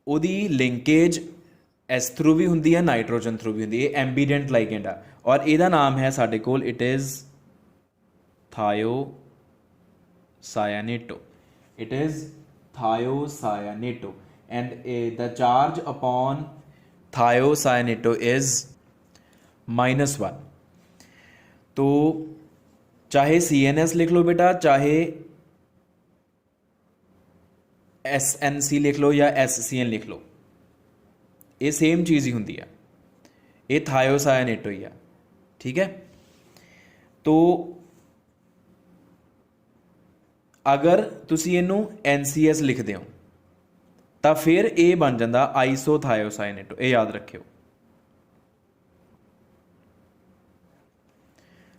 ਉਹਦੀ लिंकेज एस थ्रू भी होंगी है, नाइट्रोजन थ्रू भी होंगी है। एम्बीडेंट लाइगेंड आ और ਇਹਦਾ नाम है साडे कोल it is thiocyanate। It is thiocyanate and the charge upon thiocyanate is -1। तो चाहे CnS लिख लो बेटा, चाहे SnC लिख लो या SCN लिख लो, ये सेम चीज़ ही होंगी है, ये थायोसायनेट ही है। ठीक है। तो अगर तुसी इनू NCS लिखते हो तो फिर ये बन जाता आइसोथायोसायनेट। ये याद रखियो,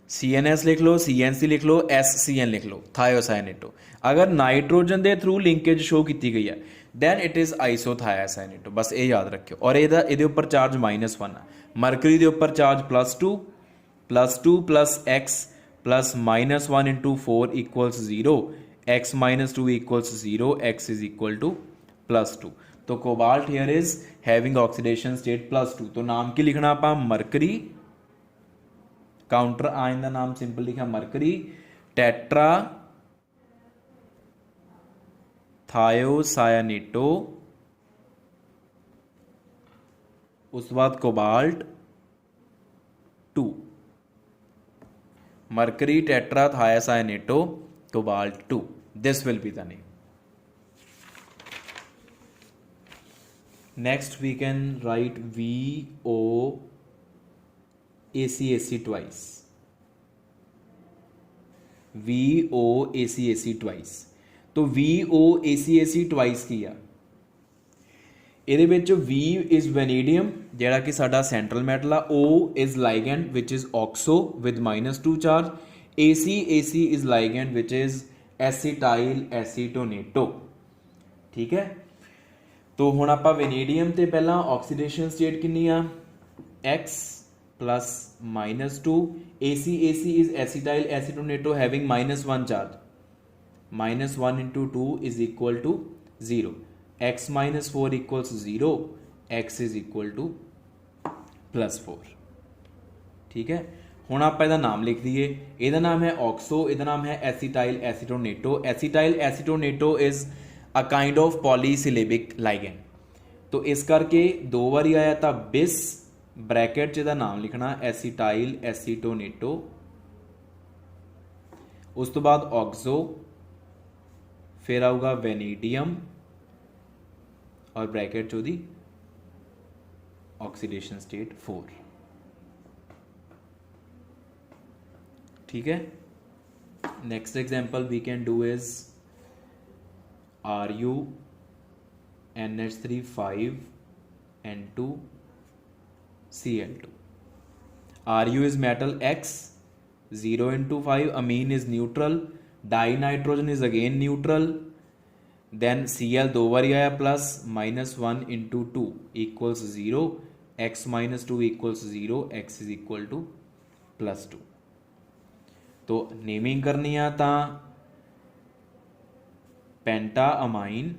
CnS लिख लो, CnC लिख लो, SCN लिख लो, थायोसायनेटो। अगर नाइट्रोजन के थ्रू लिंकेज शो की गई है दैन इट इज़ आइसोथायोसायनेटो। बस ये याद रखियो। और ये उपर चार्ज -1 है। मरकरी के उपर charge +2 + x plus -1 × 4 = 0, x - 2 = 0, x is equal to +2। तो cobalt here is having oxidation state +2। तो नाम की लिखना आप मरकरी, काउंटर आयन का नाम सिंपल लिखा मरकरी टेट्रा थायोसायनेटो, उस बाद cobalt 2, mercury tetra thiocyanato cobalt 2। This will be the name. Next we can write VOACAC twice, VOACAC twice। तो VOACAC twice की आ, ਇਹਦੇ ਵਿੱਚ V इज़ वैनेडियम ਜਿਹੜਾ कि साडा सेंट्रल मैटल आ, O is ligand which is oxo with -2 charge, AC is ligand which is acetyl acetonato. ठीक है। तो हुण आपां वैनेडियम ते पहला ऑक्सीडेशन स्टेट कितनी आ X plus -2, AC is acetyl acetonato having -1 charge, -1 × 2 is equal to 0, x - 4 = 0, x is equal to +4। ठीक है। हुण आप इसदा नाम लिख दिए। इसदा नाम है ऑक्सो, इसदा नाम है acetyl acetonato. Acetyl acetonato is a kind of polysyllabic ligand. तो इस करके 2 बारी आया तो बिस ब्रैकेट च नाम लिखना एसिटाइल एसीटोनेटो, उस तो बाद ऑक्सो, फिर आऊगा वैनेडियम और ब्रैकेट चो दी ऑक्सीडेशन स्टेट 4। ठीक है। Next example we can do is Ru NH3 5 N2 Cl2। Ru is metal X, 0 × 5, amine is neutral, dinitrogen is again neutral, then Cl 2 बारी आया plus -1 × 2 = 0, x - 2 = 0, x is equal to +2। तो naming करनी आ तो पेंटा amine,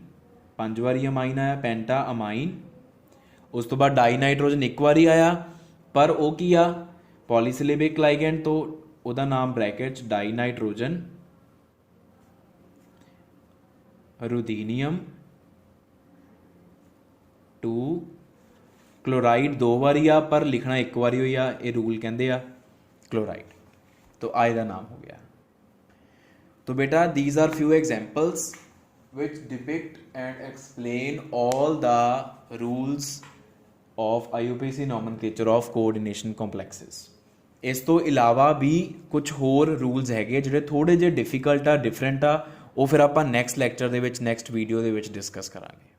5 बारी amine आया पेंटा amine, उस तो बाद डाईनाइट्रोजन एक बारी आया पर वो की आ पॉलीसिलेबिक लाइगेंड, तो उसका नाम ब्रैकेट डाईनाइट्रोजन रुदीनियम टू क्लोराइड दो बारी आ पर लिखना एक बारी हुई आ, ये रूल कहते आ क्लोराइड। तो आज का नाम हो गया। तो बेटा these are few examples which depict and explain all the rules of IUPAC nomenclature of coordination complexes. ਇਸ ਤੋਂ ਇਲਾਵਾ ਵੀ ਕੁਝ ਹੋਰ ਰੂਲਸ ਹੈਗੇ ਜਿਹੜੇ ਥੋੜ੍ਹੇ ਜਿਹੇ ਡਿਫਿਕਲਟ ਆ, ਡਿਫਰੈਂਟ ਆ, ਉਹ ਫਿਰ ਆਪਾਂ ਨੈਕਸਟ ਲੈਕਚਰ ਦੇ ਵਿੱਚ, ਨੈਕਸਟ ਵੀਡੀਓ ਦੇ ਵਿੱਚ ਡਿਸਕਸ ਕਰਾਂਗੇ।